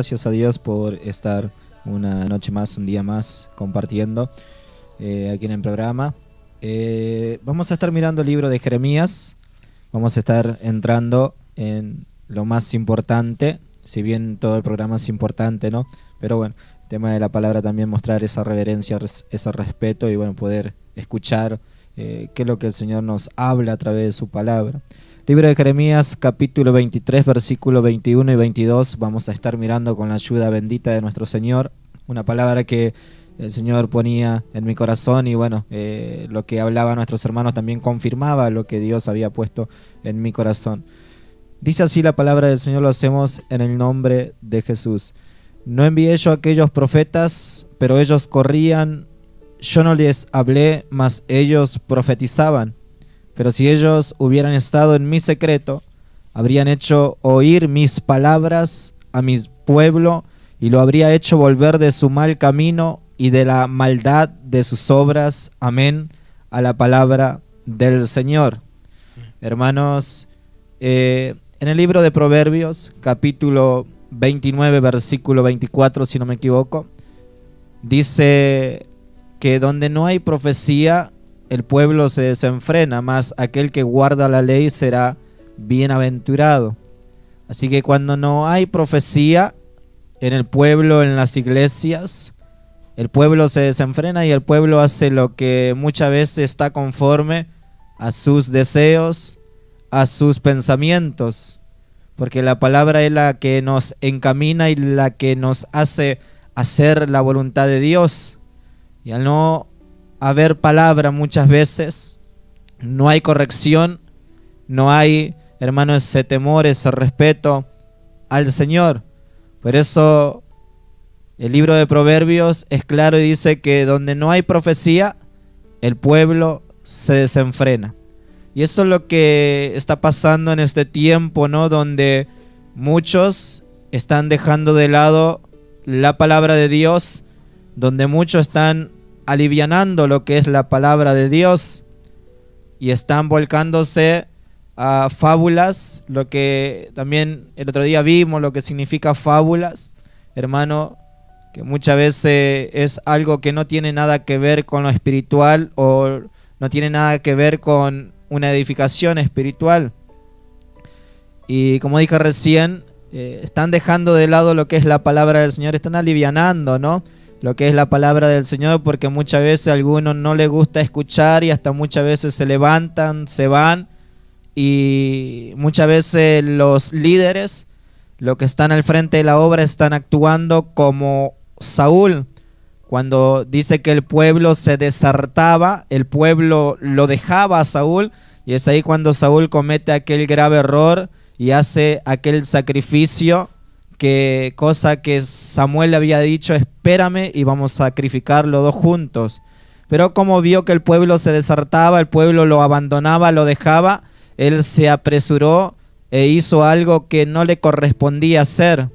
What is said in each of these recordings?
Gracias a Dios por estar una noche más, un día más compartiendo aquí en el programa. Vamos a estar mirando el libro de Jeremías. Vamos a estar entrando en lo más importante, si bien todo el programa es importante, ¿no? Pero bueno, el tema de la palabra también mostrar esa reverencia, ese respeto y bueno, poder escuchar qué es lo que el Señor nos habla a través de su palabra. Libro de Jeremías, capítulo 23, versículos 21 y 22. Vamos a estar mirando con la ayuda bendita de nuestro Señor. Una palabra que el Señor ponía en mi corazón y bueno, lo que hablaba nuestros hermanos también confirmaba lo que Dios había puesto en mi corazón. Dice así la palabra del Señor, lo hacemos en el nombre de Jesús. No envié yo a aquellos profetas, pero ellos corrían. Yo no les hablé, mas ellos profetizaban. Pero si ellos hubieran estado en mi secreto, habrían hecho oír mis palabras a mi pueblo y lo habría hecho volver de su mal camino y de la maldad de sus obras. Amén. A la palabra del Señor. Hermanos, en el libro de Proverbios, capítulo 29, versículo 24, si no me equivoco, dice que donde no hay profecía, el pueblo se desenfrena, mas aquel que guarda la ley será bienaventurado. Así que cuando no hay profecía en el pueblo, en las iglesias, el pueblo se desenfrena y el pueblo hace lo que muchas veces está conforme a sus deseos, a sus pensamientos, porque la palabra es la que nos encamina y la que nos hace hacer la voluntad de Dios. Y al no haber palabra muchas veces, no hay corrección, no hay, hermano, ese temor, ese respeto al Señor. Por eso el libro de Proverbios es claro y dice que donde no hay profecía, el pueblo se desenfrena. Y eso es lo que está pasando en este tiempo, ¿no? Donde muchos están dejando de lado la palabra de Dios, donde muchos están alivianando lo que es la palabra de Dios y están volcándose a fábulas, lo que también el otro día vimos, lo que significa fábulas, hermano, que muchas veces es algo que no tiene nada que ver con lo espiritual o no tiene nada que ver con una edificación espiritual. Y como dije recién, están dejando de lado lo que es la palabra del Señor, están alivianando, ¿no?, lo que es la palabra del Señor, porque muchas veces a algunos no les gusta escuchar y hasta muchas veces se levantan, se van, y muchas veces los líderes, los que están al frente de la obra, están actuando como Saúl, cuando dice que el pueblo se desertaba, el pueblo lo dejaba a Saúl, y es ahí cuando Saúl comete aquel grave error y hace aquel sacrificio, que cosa que Samuel le había dicho, espérame y vamos a sacrificar los dos juntos. Pero como vio que el pueblo se desertaba, el pueblo lo abandonaba, lo dejaba, él se apresuró e hizo algo que no le correspondía hacer.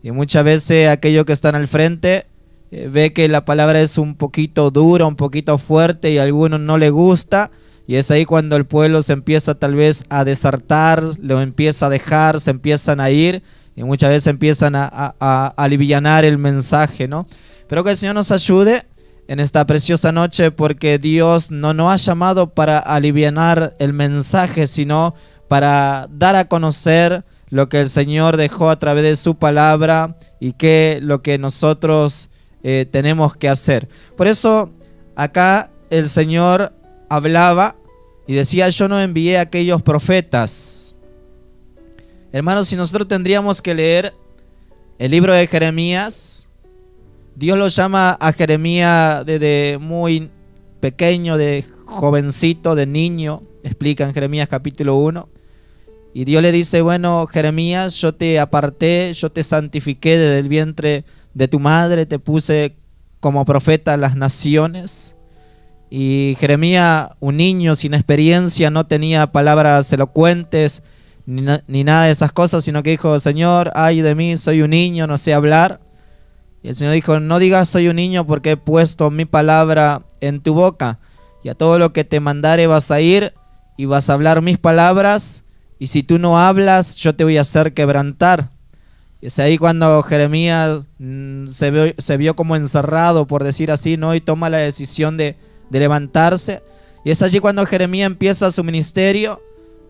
Y muchas veces aquellos que están al frente ve que la palabra es un poquito dura, un poquito fuerte y a algunos no le gusta. Y es ahí cuando el pueblo se empieza tal vez a desertar, lo empieza a dejar, se empiezan a ir. Y muchas veces empiezan a alivianar el mensaje, ¿no? Pero que el Señor nos ayude en esta preciosa noche, porque Dios no nos ha llamado para alivianar el mensaje, sino para dar a conocer lo que el Señor dejó a través de su palabra y que lo que nosotros tenemos que hacer. Por eso acá el Señor hablaba y decía: yo no envié a aquellos profetas. Hermanos, si nosotros tendríamos que leer el libro de Jeremías, Dios lo llama a Jeremías desde muy pequeño, de jovencito, de niño, explica en Jeremías capítulo 1. Y Dios le dice: bueno, Jeremías, yo te aparté, yo te santifiqué desde el vientre de tu madre, te puse como profeta a las naciones. Y Jeremías, un niño sin experiencia, no tenía palabras elocuentes, ni nada de esas cosas, sino que dijo: Señor, ay de mí, soy un niño, no sé hablar. Y el Señor dijo: no digas soy un niño, porque he puesto mi palabra en tu boca, y a todo lo que te mandare vas a ir y vas a hablar mis palabras, y si tú no hablas, yo te voy a hacer quebrantar. Es ahí cuando Jeremías se vio como encerrado, por decir así, ¿no? Y toma la decisión de levantarse. Y es allí cuando Jeremías empieza su ministerio.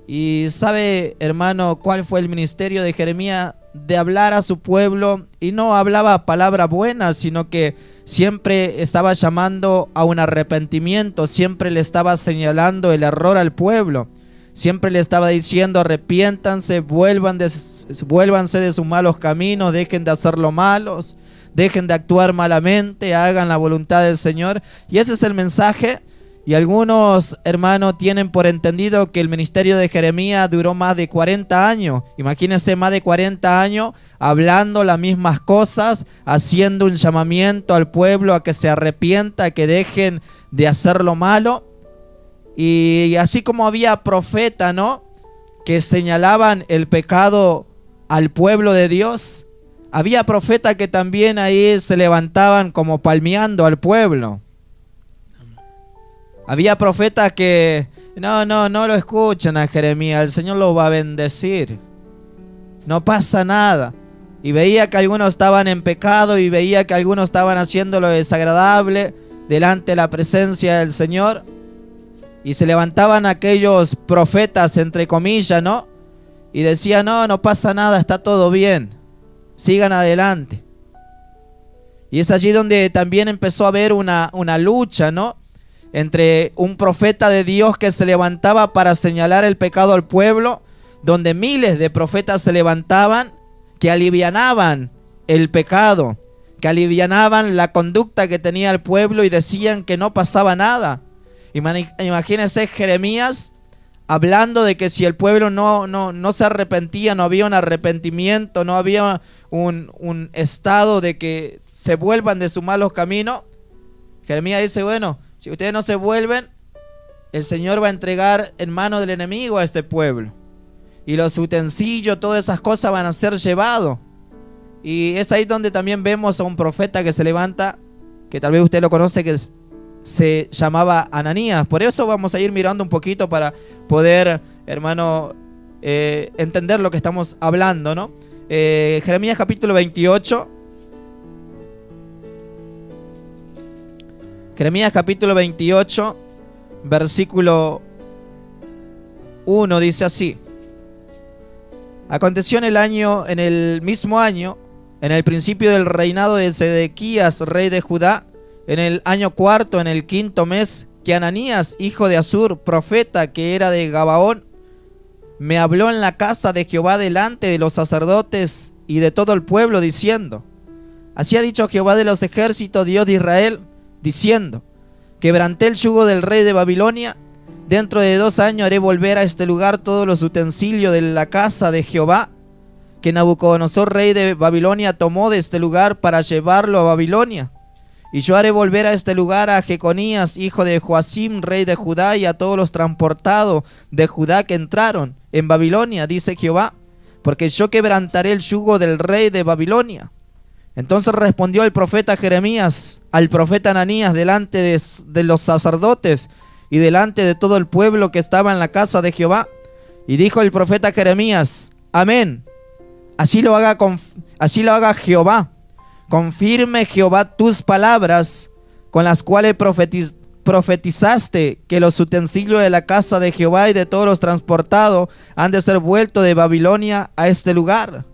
Y sabe, hermano, cuál fue el ministerio de Jeremías: de hablar a su pueblo. Y no hablaba palabras buenas, sino que siempre estaba llamando a un arrepentimiento. Siempre le estaba señalando el error al pueblo. Siempre le estaba diciendo: arrepiéntanse, vuélvanse de sus malos caminos, dejen de hacer lo malos, dejen de actuar malamente, hagan la voluntad del Señor. Y ese es el mensaje. Y algunos hermanos tienen por entendido que el ministerio de Jeremías duró más de 40 años. Imagínense, más de 40 años hablando las mismas cosas, haciendo un llamamiento al pueblo a que se arrepienta, que dejen de hacer lo malo. Y así como había profetas, ¿no?, que señalaban el pecado al pueblo de Dios, había profetas que también ahí se levantaban como palmeando al pueblo. Había profetas que no lo escuchan a Jeremías, el Señor lo va a bendecir, no pasa nada. Y veía que algunos estaban en pecado, y veía que algunos estaban haciendo lo desagradable delante de la presencia del Señor. Y se levantaban aquellos profetas, entre comillas, ¿no? Y decían: no pasa nada, está todo bien, sigan adelante. Y es allí donde también empezó a haber una lucha, ¿no?, entre un profeta de Dios que se levantaba para señalar el pecado al pueblo, donde miles de profetas se levantaban que alivianaban el pecado, que alivianaban la conducta que tenía el pueblo y decían que no pasaba nada. Imagínense Jeremías hablando de que si el pueblo no se arrepentía, no había un arrepentimiento, no había un estado de que se vuelvan de sus malos caminos. Jeremías dice: bueno, si ustedes no se vuelven, el Señor va a entregar en manos del enemigo a este pueblo. Y los utensilios, todas esas cosas van a ser llevados. Y es ahí donde también vemos a un profeta que se levanta, que tal vez usted lo conoce, que se llamaba Ananías. Por eso vamos a ir mirando un poquito para poder, hermano, entender lo que estamos hablando, ¿no? Jeremías capítulo 28. Jeremías capítulo 28, versículo 1 dice así: aconteció en el mismo año, en el principio del reinado de Sedequías, rey de Judá, en el año cuarto, en el quinto mes, que Ananías, hijo de Azur, profeta, que era de Gabaón, me habló en la casa de Jehová delante de los sacerdotes y de todo el pueblo, diciendo: así ha dicho Jehová de los ejércitos, Dios de Israel, diciendo: quebranté el yugo del rey de Babilonia. Dentro de 2 años haré volver a este lugar todos los utensilios de la casa de Jehová, que Nabucodonosor, rey de Babilonia, tomó de este lugar para llevarlo a Babilonia. Y yo haré volver a este lugar a Jeconías, hijo de Joacim, rey de Judá, y a todos los transportados de Judá que entraron en Babilonia, dice Jehová, porque yo quebrantaré el yugo del rey de Babilonia. Entonces respondió el profeta Jeremías al profeta Ananías delante de los sacerdotes y delante de todo el pueblo que estaba en la casa de Jehová. Y dijo el profeta Jeremías: amén, así lo haga Jehová. Confirme Jehová tus palabras con las cuales profetizaste que los utensilios de la casa de Jehová y de todos los transportados han de ser vueltos de Babilonia a este lugar.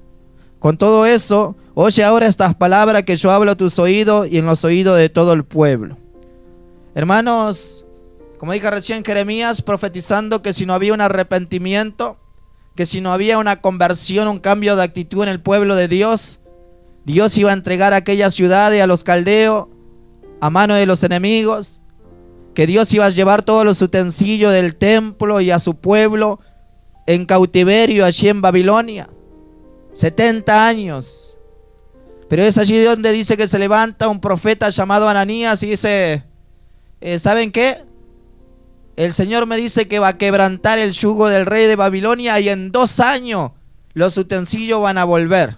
Con todo eso, oye ahora estas palabras que yo hablo a tus oídos y en los oídos de todo el pueblo. Hermanos, como dije recién, Jeremías profetizando que si no había un arrepentimiento, que si no había una conversión, un cambio de actitud en el pueblo de Dios, Dios iba a entregar a aquella ciudad y a los caldeos a mano de los enemigos, que Dios iba a llevar todos los utensilios del templo y a su pueblo en cautiverio allí en Babilonia. 70 años. Pero es allí donde dice que se levanta un profeta llamado Ananías y dice: ¿saben qué? El Señor me dice que va a quebrantar el yugo del rey de Babilonia y en 2 años los utensilios van a volver.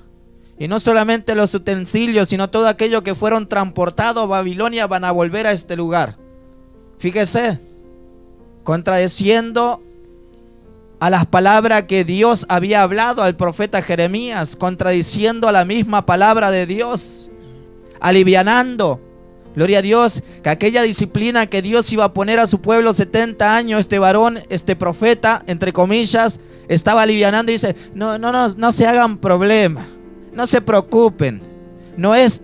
Y no solamente los utensilios, sino todo aquello que fueron transportados a Babilonia van a volver a este lugar. Fíjese, contradeciendo a las palabras que Dios había hablado al profeta Jeremías, contradiciendo la misma palabra de Dios, alivianando. Gloria a Dios, que aquella disciplina que Dios iba a poner a su pueblo 70 años, este varón, este profeta, entre comillas, estaba alivianando y dice, no se hagan problema, no se preocupen, no es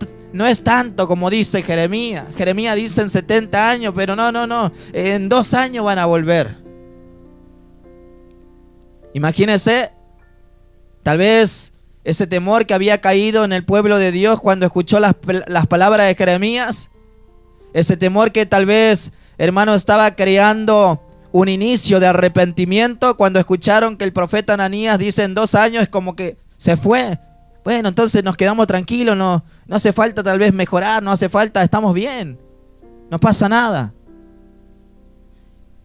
tanto como dice Jeremías. Jeremías dice en 70 años, pero no, en 2 años van a volver. Imagínense, tal vez ese temor que había caído en el pueblo de Dios cuando escuchó las palabras de Jeremías, ese temor que tal vez, hermano, estaba creando un inicio de arrepentimiento cuando escucharon que el profeta Ananías dice en 2 años, es como que se fue. Bueno, entonces nos quedamos tranquilos, no hace falta tal vez mejorar, no hace falta, estamos bien, no pasa nada.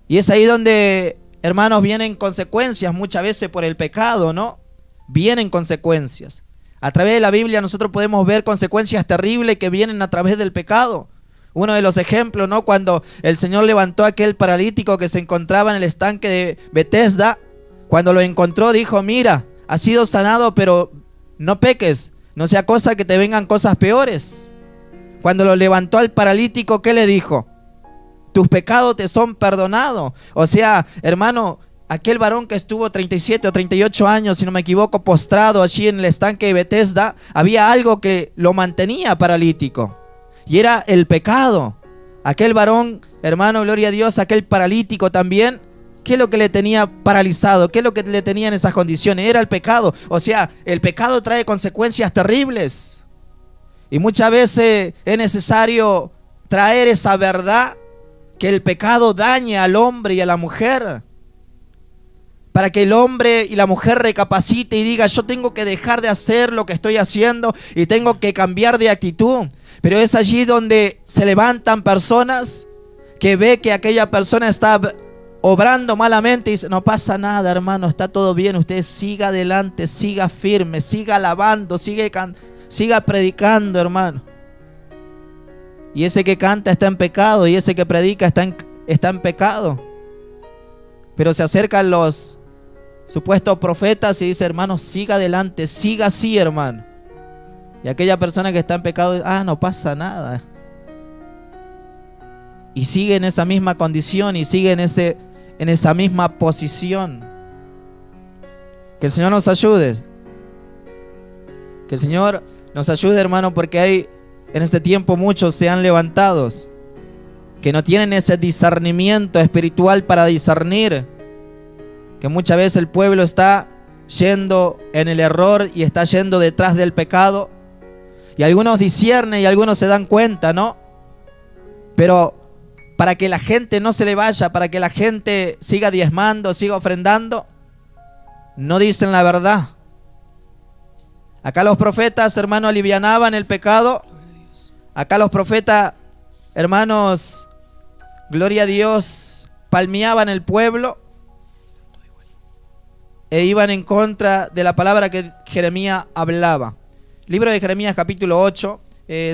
Y es ahí donde, hermanos, vienen consecuencias muchas veces por el pecado, ¿no? Vienen consecuencias. A través de la Biblia nosotros podemos ver consecuencias terribles que vienen a través del pecado. Uno de los ejemplos, ¿no? Cuando el Señor levantó a aquel paralítico que se encontraba en el estanque de Betesda, cuando lo encontró dijo, mira, has sido sanado, pero no peques, no sea cosa que te vengan cosas peores. Cuando lo levantó al paralítico, ¿qué le dijo? Tus pecados te son perdonados. O sea, hermano, aquel varón que estuvo 37 o 38 años, si no me equivoco, postrado allí en el estanque de Betesda, había algo que lo mantenía paralítico. Y era el pecado. Aquel varón, hermano, gloria a Dios, aquel paralítico también, ¿qué es lo que le tenía paralizado? ¿Qué es lo que le tenía en esas condiciones? Era el pecado. O sea, el pecado trae consecuencias terribles. Y muchas veces es necesario traer esa verdad, que el pecado daña al hombre y a la mujer, para que el hombre y la mujer recapacite y diga, yo tengo que dejar de hacer lo que estoy haciendo y tengo que cambiar de actitud. Pero es allí donde se levantan personas que ve que aquella persona está obrando malamente y dice, no pasa nada, hermano, está todo bien, usted siga adelante, siga firme, siga alabando, siga predicando, hermano. Y ese que canta está en pecado y ese que predica está en pecado. Pero se acercan los supuestos profetas y dice, hermano, siga adelante, siga así, hermano. Y aquella persona que está en pecado, no pasa nada. Y sigue en esa misma condición y sigue en esa misma posición. Que el Señor nos ayude. Que el Señor nos ayude, hermano, porque hay en este tiempo muchos se han levantado que no tienen ese discernimiento espiritual para discernir que muchas veces el pueblo está yendo en el error y está yendo detrás del pecado. Y algunos disciernen y algunos se dan cuenta, ¿no? Pero para que la gente no se le vaya, para que la gente siga diezmando, siga ofrendando, no dicen la verdad. Acá los profetas, hermanos, alivianaban el pecado. Acá los profetas, hermanos, gloria a Dios, palmeaban el pueblo e iban en contra de la palabra que Jeremías hablaba. Libro de Jeremías capítulo 8,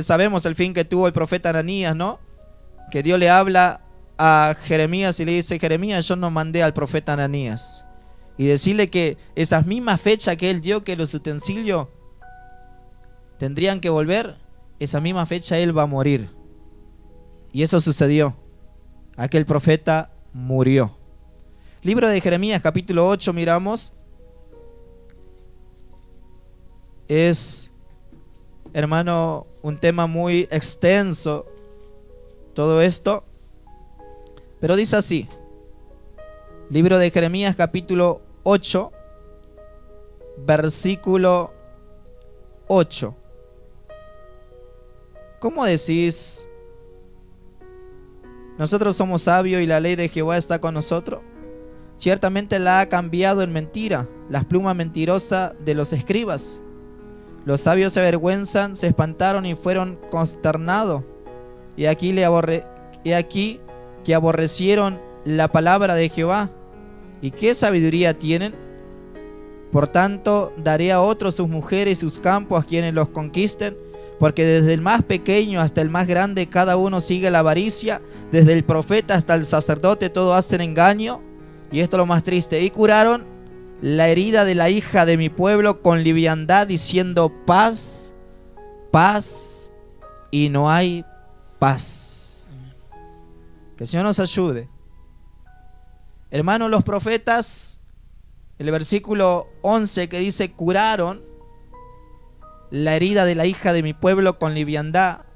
sabemos el fin que tuvo el profeta Ananías, ¿no? Que Dios le habla a Jeremías y le dice, Jeremías, yo no mandé al profeta Ananías. Y decirle que esas mismas fechas que él dio, que los utensilios tendrían que volver, esa misma fecha él va a morir. Y eso sucedió. Aquel profeta murió. Libro de Jeremías capítulo 8, miramos. Es, hermano, un tema muy extenso todo esto, pero dice así. Libro de Jeremías capítulo 8, versículo 8. ¿Cómo decís? Nosotros somos sabios y la ley de Jehová está con nosotros. Ciertamente la ha cambiado en mentira, las plumas mentirosas de los escribas. Los sabios se avergüenzan, se espantaron y fueron consternados. Y aquí que aborrecieron la palabra de Jehová. ¿Y qué sabiduría tienen? Por tanto, daré a otros sus mujeres y sus campos a quienes los conquisten, porque desde el más pequeño hasta el más grande cada uno sigue la avaricia, desde el profeta hasta el sacerdote todos hacen engaño. Y esto es lo más triste. Y curaron la herida de la hija de mi pueblo con liviandad, diciendo paz, paz, y no hay paz. Que el Señor nos ayude. Hermanos, los profetas, el versículo 11 que dice curaron la herida de la hija de mi pueblo con liviandad.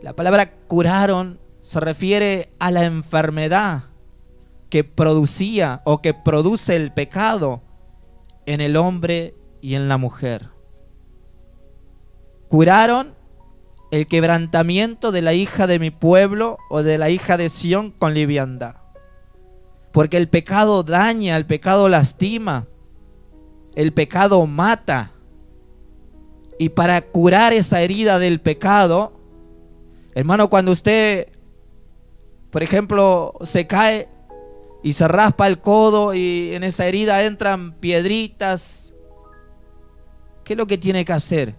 La palabra curaron se refiere a la enfermedad que producía o que produce el pecado en el hombre y en la mujer. Curaron el quebrantamiento de la hija de mi pueblo o de la hija de Sión con liviandad. Porque el pecado daña, el pecado lastima, el pecado mata. Y para curar esa herida del pecado, hermano, cuando usted, por ejemplo, se cae y se raspa el codo y en esa herida entran piedritas, ¿qué es lo que tiene que hacer?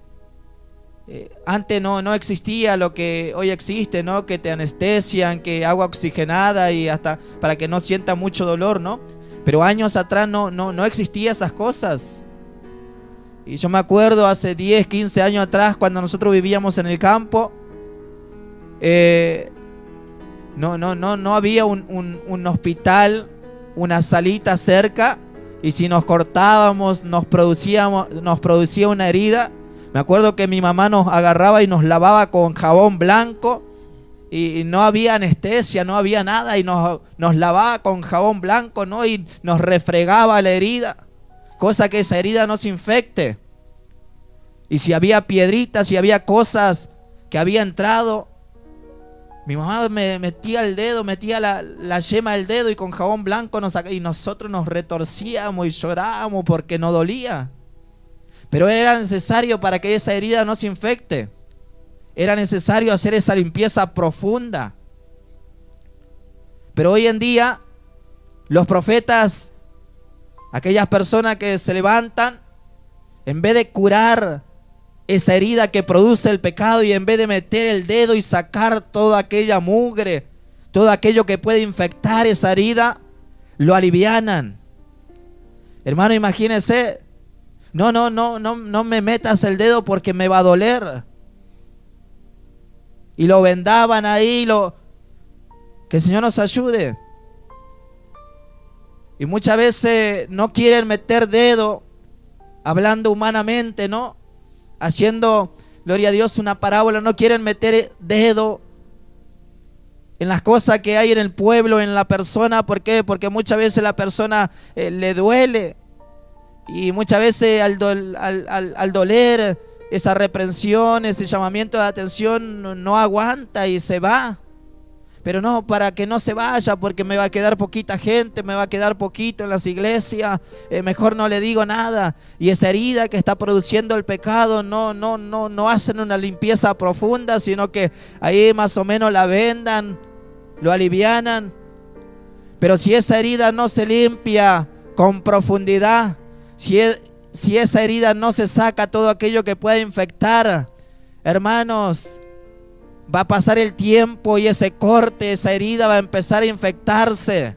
Antes no existía lo que hoy existe, ¿no? Que te anestesian, que agua oxigenada y hasta para que no sienta mucho dolor, ¿no? Pero años atrás no existía esas cosas. Y yo me acuerdo hace 10, 15 años atrás, cuando nosotros vivíamos en el campo, no había un hospital, una salita cerca, y si nos cortábamos, nos producía una herida. Me acuerdo que mi mamá nos agarraba y nos lavaba con jabón blanco, y no había anestesia, no había nada, y nos lavaba con jabón blanco, ¿no? Y nos refregaba la herida, cosa que esa herida no se infecte. Y si había piedritas, si había cosas que había entrado, mi mamá me metía el dedo, metía la yema del dedo y con jabón blanco y nosotros nos retorcíamos y llorábamos porque no dolía. Pero era necesario para que esa herida no se infecte. Era necesario hacer esa limpieza profunda. Pero hoy en día, los profetas, aquellas personas que se levantan, en vez de curar esa herida que produce el pecado y en vez de meter el dedo y sacar toda aquella mugre, todo aquello que puede infectar esa herida, lo alivianan. Hermano, imagínese, no me metas el dedo porque me va a doler. Y lo vendaban ahí, que el Señor nos ayude. Y muchas veces no quieren meter dedo, hablando humanamente, ¿no? Haciendo, gloria a Dios, una parábola, no quieren meter dedo en las cosas que hay en el pueblo, en la persona. ¿Por qué? Porque muchas veces la persona le duele. Y muchas veces al doler, esa reprensión, ese llamamiento de atención no aguanta y se va. Pero no, para que no se vaya, porque me va a quedar poquita gente, me va a quedar poquito en las iglesias, mejor no le digo nada. Y esa herida que está produciendo el pecado no hacen una limpieza profunda, sino que ahí más o menos la vendan, lo alivianan. Pero si esa herida no se limpia con profundidad, si esa herida no se saca todo aquello que pueda infectar, hermanos, va a pasar el tiempo y ese corte, esa herida va a empezar a infectarse.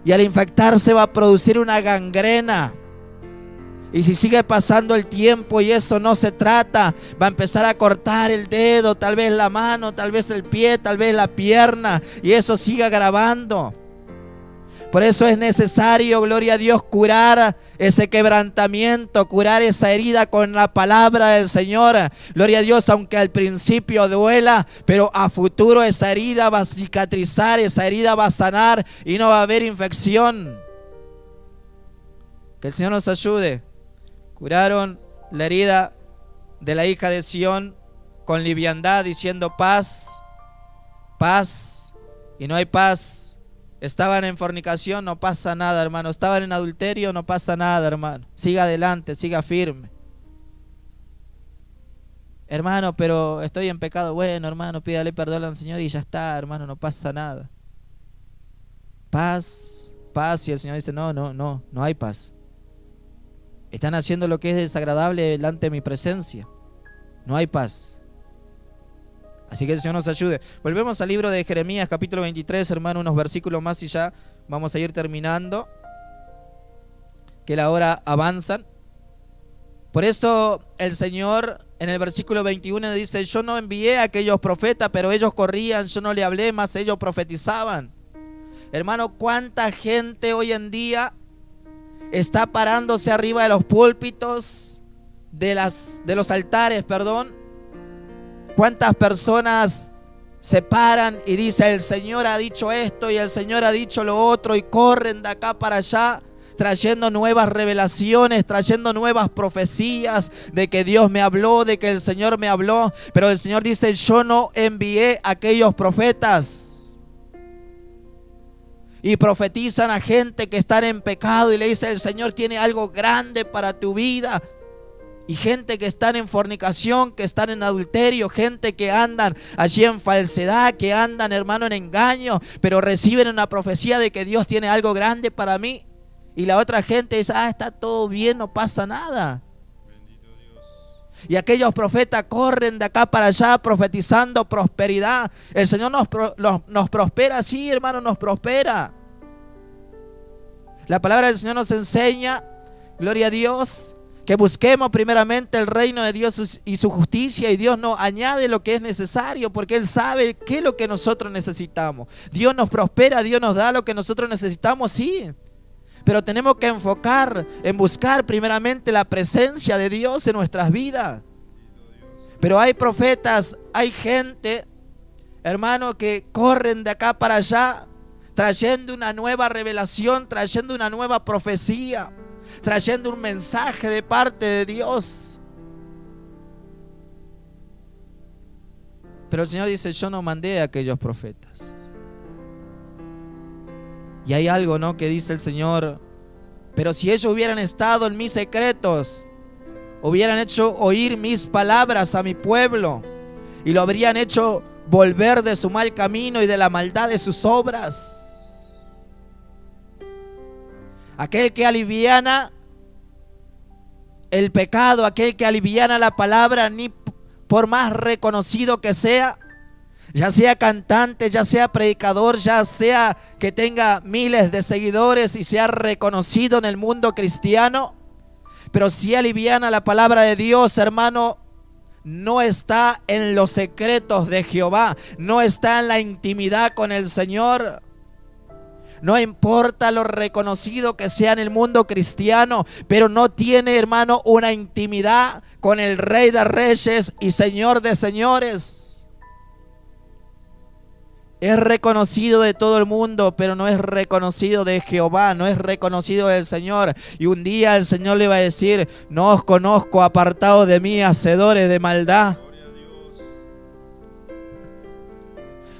Y al infectarse va a producir una gangrena. Y si sigue pasando el tiempo y eso no se trata, va a empezar a cortar el dedo, tal vez la mano, tal vez el pie, tal vez la pierna. Y eso sigue agravando. Por eso es necesario, gloria a Dios, curar ese quebrantamiento, curar esa herida con la palabra del Señor. Gloria a Dios, aunque al principio duela, pero a futuro esa herida va a cicatrizar, esa herida va a sanar y no va a haber infección. Que el Señor nos ayude. Curaron la herida de la hija de Sión con liviandad, diciendo paz, paz, y no hay paz. Estaban en fornicación, no pasa nada, hermano. Estaban en adulterio, no pasa nada, hermano. Siga adelante, siga firme. Hermano, pero estoy en pecado. Bueno, hermano, pídale perdón al Señor y ya está, hermano, no pasa nada. Paz, paz. Y el Señor dice, no hay paz. Están haciendo lo que es desagradable delante de mi presencia. No hay paz. Así que el Señor nos ayude. Volvemos al libro de Jeremías, capítulo 23, hermano, unos versículos más y ya vamos a ir terminando, que la hora avanza. Por eso el Señor en el versículo 21 dice: yo no envié a aquellos profetas, pero ellos corrían, yo no le hablé, mas ellos profetizaban. Hermano, ¿cuánta gente hoy en día está parándose arriba de los púlpitos, de los altares, perdón? ¿Cuántas personas se paran y dicen: el Señor ha dicho esto y el Señor ha dicho lo otro, y corren de acá para allá trayendo nuevas revelaciones, trayendo nuevas profecías de que Dios me habló, de que el Señor me habló? Pero el Señor dice: yo no envié a aquellos profetas. Y profetizan a gente que está en pecado y le dice: el Señor tiene algo grande para tu vida. Y gente que están en fornicación, que están en adulterio, gente que andan allí en falsedad, que andan, hermano, en engaño, pero reciben una profecía de que Dios tiene algo grande para mí. Y la otra gente dice: está todo bien, no pasa nada. Bendito Dios. Y aquellos profetas corren de acá para allá profetizando prosperidad. El Señor nos prospera, sí, hermano, nos prospera. La palabra del Señor nos enseña, gloria a Dios, que busquemos primeramente el reino de Dios y su justicia, y Dios nos añade lo que es necesario, porque Él sabe qué es lo que nosotros necesitamos. Dios nos prospera, Dios nos da lo que nosotros necesitamos, sí. Pero tenemos que enfocar en buscar primeramente la presencia de Dios en nuestras vidas. Pero hay profetas, hay gente, hermano, que corren de acá para allá trayendo una nueva revelación, trayendo una nueva profecía, trayendo un mensaje de parte de Dios. Pero el Señor dice: yo no mandé a aquellos profetas. Y hay algo, ¿no?, que dice el Señor: pero si ellos hubieran estado en mis secretos, hubieran hecho oír mis palabras a mi pueblo, y lo habrían hecho volver de su mal camino y de la maldad de sus obras. Aquel que aliviana el pecado, aquel que aliviana la palabra, ni por más reconocido que sea, ya sea cantante, ya sea predicador, ya sea que tenga miles de seguidores y sea reconocido en el mundo cristiano, pero si aliviana la palabra de Dios, hermano, no está en los secretos de Jehová, no está en la intimidad con el Señor. No importa lo reconocido que sea en el mundo cristiano, pero no tiene, hermano, una intimidad con el Rey de Reyes y Señor de Señores. Es reconocido de todo el mundo, pero no es reconocido de Jehová, no es reconocido del Señor. Y un día el Señor le va a decir: no os conozco, apartados de mí, hacedores de maldad.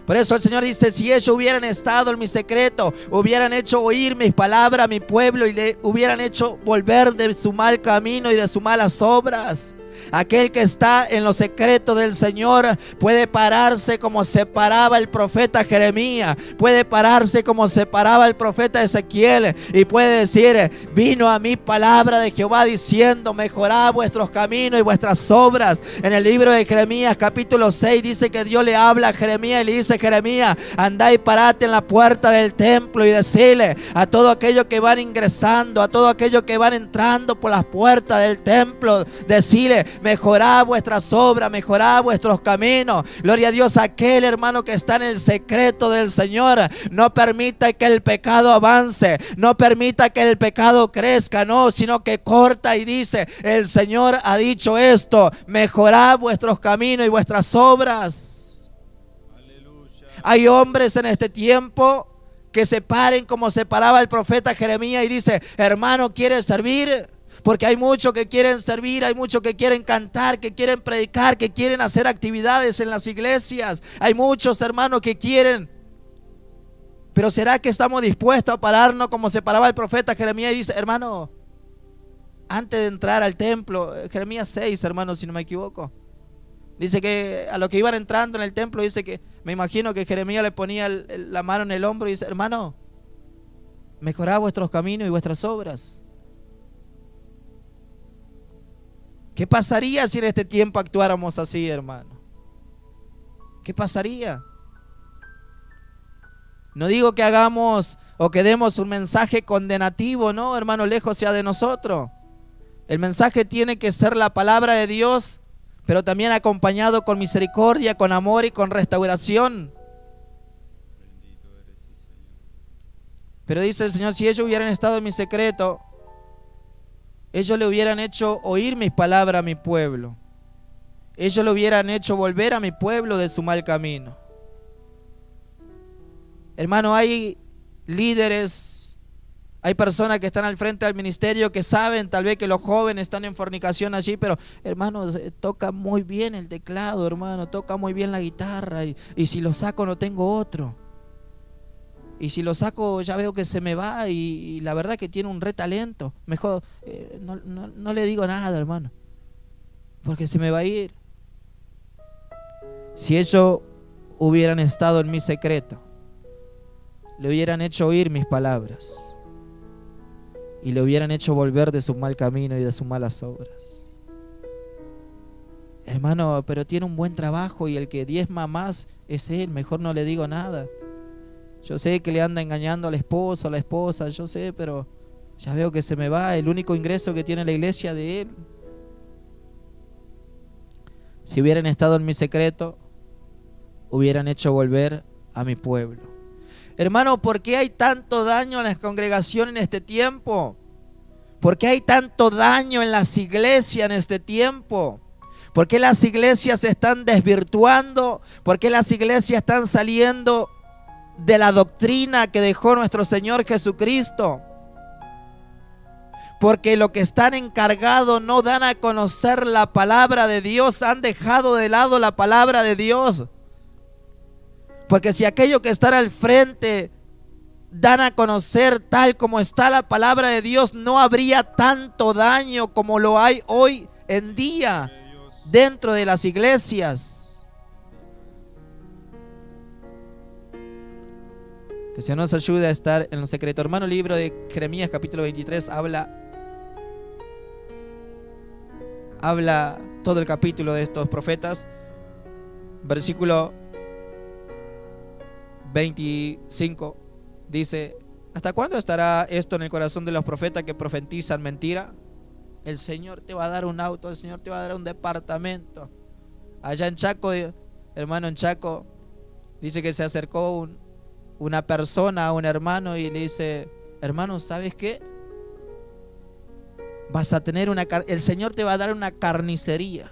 Por eso el Señor dice: si ellos hubieran estado en mi secreto, hubieran hecho oír mis palabras a mi pueblo y le hubieran hecho volver de su mal camino y de sus malas obras. Aquel que está en los secretos del Señor puede pararse como se paraba el profeta Jeremías, puede pararse como se paraba el profeta Ezequiel, y puede decir: vino a mí palabra de Jehová diciendo: mejorad vuestros caminos y vuestras obras. En el libro de Jeremías capítulo 6 dice que Dios le habla a Jeremías y le dice: Jeremías, andá y parate en la puerta del templo y decile a todo aquello que van ingresando, a todo aquello que van entrando por las puertas del templo, decile: mejorad vuestras obras, mejorad vuestros caminos. Gloria a Dios. Aquel hermano que está en el secreto del Señor no permita que el pecado avance, no permita que el pecado crezca, no, sino que corta y dice: el Señor ha dicho esto, mejorad vuestros caminos y vuestras obras. Aleluya. Hay hombres en este tiempo que se paren como se paraba el profeta Jeremías y dice: hermano, ¿quieres servir? Porque hay muchos que quieren servir, hay muchos que quieren cantar, que quieren predicar, que quieren hacer actividades en las iglesias. Hay muchos hermanos que quieren. Pero ¿será que estamos dispuestos a pararnos como se paraba el profeta Jeremías y dice: hermano, antes de entrar al templo, Jeremías 6, hermano, si no me equivoco, dice que a los que iban entrando en el templo, dice que, me imagino que Jeremías le ponía la mano en el hombro y dice: hermano, mejorad vuestros caminos y vuestras obras. ¿Qué pasaría si en este tiempo actuáramos así, hermano? ¿Qué pasaría? No digo que hagamos o que demos un mensaje condenativo, no, hermano, lejos sea de nosotros. El mensaje tiene que ser la palabra de Dios, pero también acompañado con misericordia, con amor y con restauración. Pero dice el Señor, si ellos hubieran estado en mi secreto, ellos le hubieran hecho oír mis palabras a mi pueblo. Ellos le hubieran hecho volver a mi pueblo de su mal camino. Hermano, hay líderes, hay personas que están al frente del ministerio que saben tal vez que los jóvenes están en fornicación allí, pero hermano, toca muy bien el teclado, hermano, toca muy bien la guitarra y si lo saco no tengo otro. Y si lo saco ya veo que se me va y la verdad que tiene un re talento. Mejor no le digo nada, hermano, porque se me va a ir. Si ellos hubieran estado en mi secreto, le hubieran hecho oír mis palabras y le hubieran hecho volver de su mal camino y de sus malas obras. Hermano, pero tiene un buen trabajo y el que diezma más es él, mejor no le digo nada. Yo sé que le anda engañando al esposo, a la esposa, yo sé, pero ya veo que se me va el único ingreso que tiene la iglesia de él. Si hubieran estado en mi secreto, hubieran hecho volver a mi pueblo. Hermano, ¿por qué hay tanto daño en las congregaciones en este tiempo? ¿Por qué hay tanto daño en las iglesias en este tiempo? ¿Por qué las iglesias se están desvirtuando? ¿Por qué las iglesias están saliendo de la doctrina que dejó nuestro Señor Jesucristo? Porque lo que están encargados no dan a conocer la palabra de Dios, han dejado de lado la palabra de Dios. Porque si aquellos que están al frente dan a conocer tal como está la palabra de Dios, no habría tanto daño como lo hay hoy en día dentro de las iglesias. Que el Señor nos ayude a estar en lo secreto. Hermano, el libro de Jeremías capítulo 23 habla todo el capítulo de estos profetas. Versículo 25 dice: ¿hasta cuándo estará esto en el corazón de los profetas que profetizan mentira? El Señor te va a dar un auto, el Señor te va a dar un departamento. Allá en Chaco, hermano, en Chaco, dice que se acercó una persona a un hermano y le dice: hermano, ¿sabes qué? Vas a tener el Señor te va a dar una carnicería.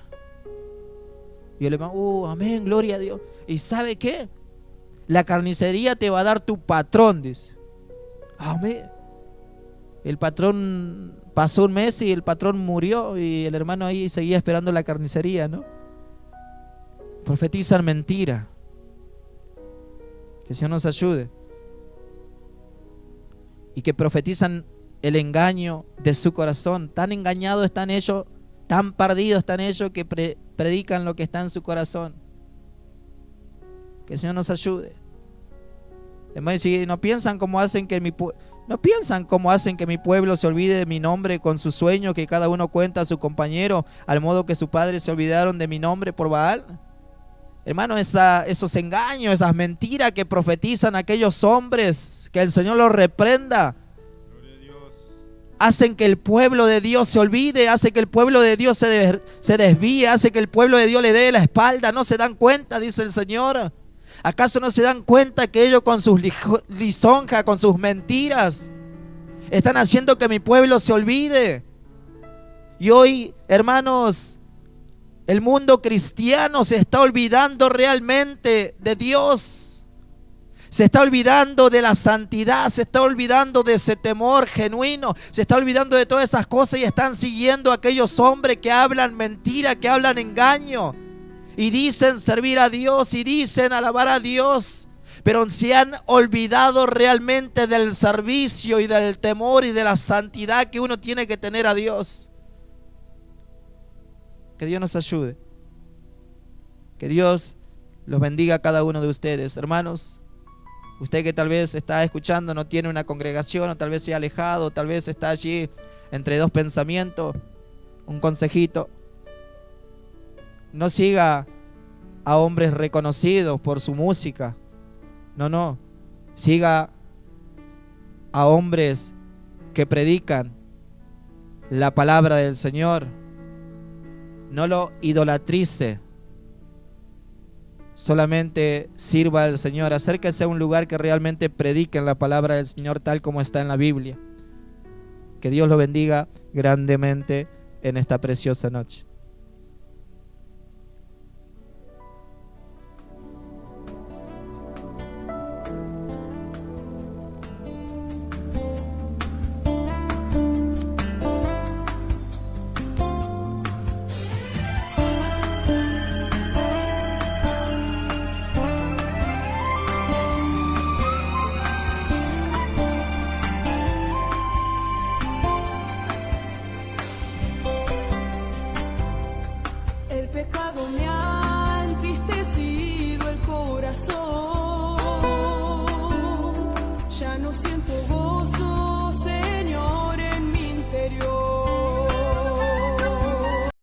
Y el hermano, amén, gloria a Dios. ¿Y sabe qué? La carnicería te va a dar tu patrón, dice. Amén. El patrón pasó un mes y el patrón murió y el hermano ahí seguía esperando la carnicería, ¿no? Profetizan mentira. Que el Señor nos ayude. Y que profetizan el engaño de su corazón. Tan engañados están ellos, tan perdidos están ellos que predican lo que está en su corazón. Que el Señor nos ayude. Hermano, si no piensan cómo hacen que mi pueblo se olvide de mi nombre con sus sueños que cada uno cuenta a su compañero, al modo que sus padres se olvidaron de mi nombre por Baal. Hermano, esos engaños, esas mentiras que profetizan aquellos hombres, que el Señor los reprenda, hacen que el pueblo de Dios se olvide, hace que el pueblo de Dios se desvíe, hace que el pueblo de Dios le dé la espalda. No se dan cuenta, dice el Señor. ¿Acaso no se dan cuenta que ellos con sus lisonjas, con sus mentiras, están haciendo que mi pueblo se olvide? Y hoy, hermanos, el mundo cristiano se está olvidando realmente de Dios. Se está olvidando de la santidad, se está olvidando de ese temor genuino, se está olvidando de todas esas cosas y están siguiendo a aquellos hombres que hablan mentira, que hablan engaño y dicen servir a Dios y dicen alabar a Dios, pero se han olvidado realmente del servicio y del temor y de la santidad que uno tiene que tener a Dios. Que Dios nos ayude. Que Dios los bendiga a cada uno de ustedes, hermanos. Usted que tal vez está escuchando, no tiene una congregación, o tal vez se ha alejado, tal vez está allí entre dos pensamientos, un consejito: no siga a hombres reconocidos por su música. No. Siga a hombres que predican la palabra del Señor. No lo idolatrice. Solamente sirva al Señor. Acérquese a un lugar que realmente prediquen la palabra del Señor tal como está en la Biblia. Que Dios lo bendiga grandemente en esta preciosa noche.